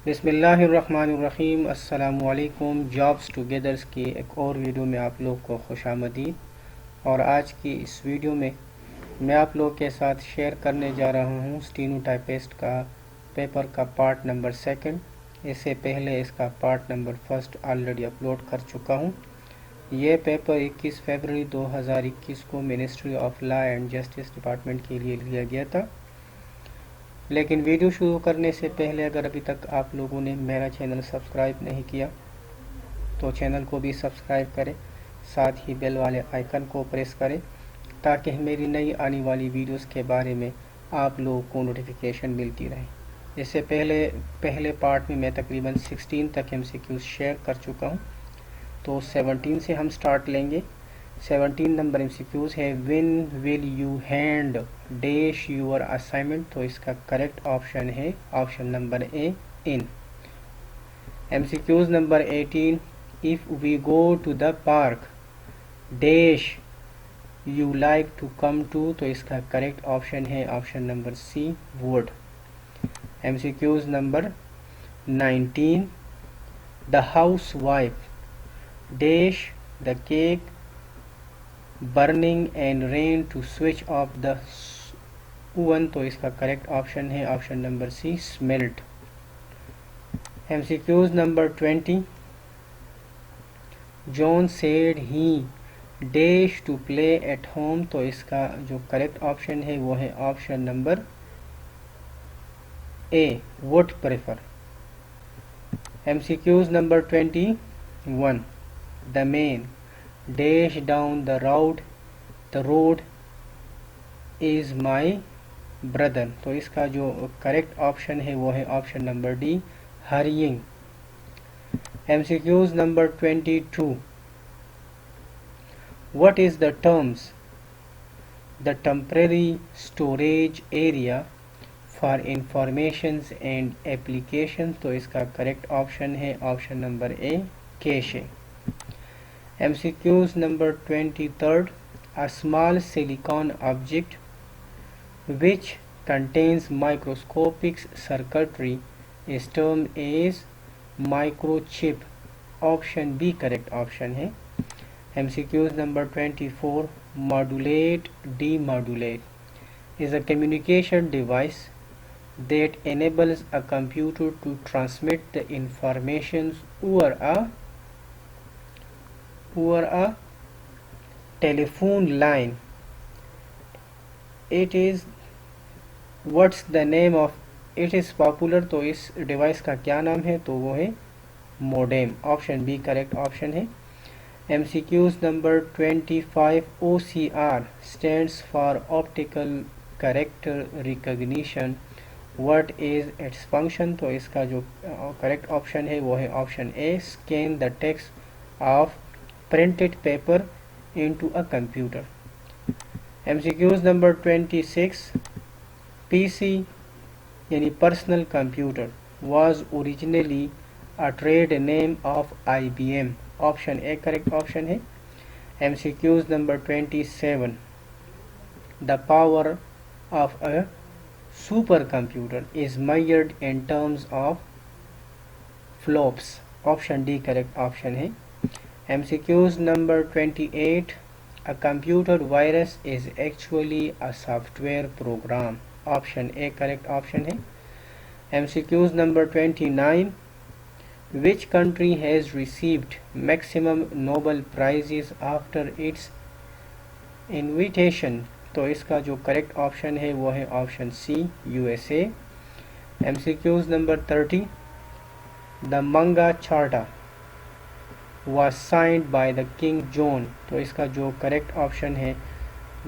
बिस्मिल्लाहिर्रहमानिर्रहीम। अस्सलामुअलैकुम। Jobs togethers की एक और वीडियो में आप लोग को खुशामदीद। और आज की इस वीडियो में मैं आप लोग के साथ शेयर करने जा रहा हूँ स्टीनोटाइपिस्ट का पेपर का पार्ट नंबर 2। इससे पहले इसका पार्ट नंबर 1 ऑलरेडी अपलोड कर चुका हूँ। ये पेपर 21 फरवरी 2021 को ministry of law and justice department के लिए लिया गया था। लेकिन वीडियो शुरू करने से पहले अगर अभी तक आप लोगों ने मेरा चैनल सब्सक्राइब नहीं किया तो चैनल को भी सब्सक्राइब करें, साथ ही बेल वाले आइकन को प्रेस करें ताकि मेरी नई आने वाली वीडियोस के बारे में आप लोगों को नोटिफिकेशन मिलती रहे। इससे पहले पार्ट में मैं तकरीबन 16 तक MCQs शेयर कर चुका हूँ, तो 17 से हम स्टार्ट लेंगे। 17 नंबर MCQs है when will you hand dash your assignment. तो इसका करेक्ट ऑप्शन है option number A, in. MCQs number 18 if we go to the park dash you like to come to. तो इसका करेक्ट ऑप्शन है option number C, would. MCQs नंबर 19 the housewife dash the cake burning and ran to switch off the oven. तो इसका correct option है option number C, smelt. MCQs नंबर 20 John said he dash to play at home. तो इसका जो correct option है वो है option number A, would prefer. MCQs number 21 the man dash down the road is my brother. तो इसका जो करेक्ट ऑप्शन है वो है option number D, hurrying. MCQs number 22 what is the terms the temporary storage area for informations and application. तो इसका correct option है option number A, cache. MCQs number 23 a small silicon object which contains microscopic circuitry is termed as microchip। option B correct option है। MCQs number 24 modulate demodulate is a communication device that enables a computer to transmit the information over a telephone line. It is what's the name of it is popular। तो इस device का क्या नाम है? तो वो है modem. Option B correct option है। MCQs number 25 OCR stands for optical character recognition। What is its function? तो इसका जो करेक्ट ऑप्शन है वो है option A, scan the text of printed paper into a computer। MCQs number 26 PC यानी personal computer was originally a trade name of IBM। Option A correct option है। MCQs number 27 the power of a supercomputer is measured in terms of flops। Option D correct option है। MCQs number 28 a computer virus is actually a software program। Option A correct option है। MCQs number 29 which country has received maximum Nobel prizes after its invitation। तो इसका जो correct option है वो है option C, USA। MCQs number 30 the Manga Charta was signed by the King John। तो इसका जो करेक्ट ऑप्शन है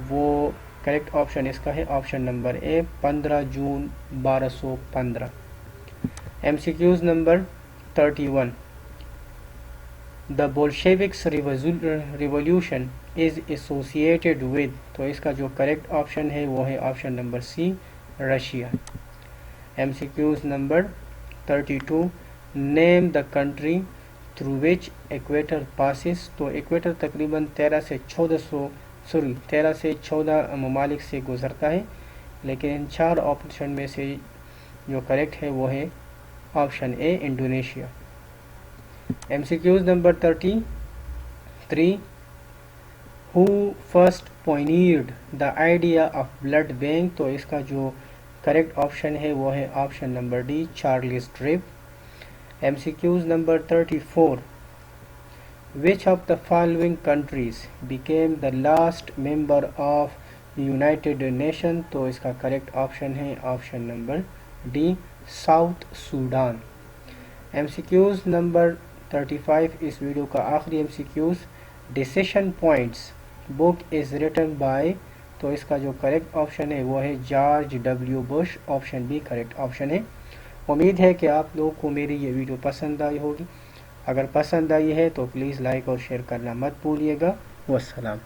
वो करेक्ट ऑप्शन इसका है option number A, 15 June 1215। MCQs number 31 the Bolsheviks revolution is associated with। तो इसका जो करेक्ट ऑप्शन है वो है option number C, Russia. MCQs number 32 name the country through which equator passes. तो इक्वेटर तकरीबन 13 से 14 ममालिक से गुजरता है, लेकिन इन 4 ऑप्शन में से जो करेक्ट है वो है option A Indonesia. MCQs number 33, who first pioneered the idea of blood bank, तो इसका जो करेक्ट ऑप्शन है वो है option number D, Charles drip. MCQs number 34, which of the following countries became the last member of United Nation, तो इसका correct option है option number D, South Sudan. MCQs number 35, इस वीडियो का आखिरी MCQs, decision points book is written by, तो इसका जो correct option है वो है George W Bush, option B correct option है। उम्मीद है कि आप लोगों को मेरी ये वीडियो पसंद आई होगी। अगर पसंद आई है तो प्लीज़ लाइक और शेयर करना मत भूलिएगा। वस्सलाम।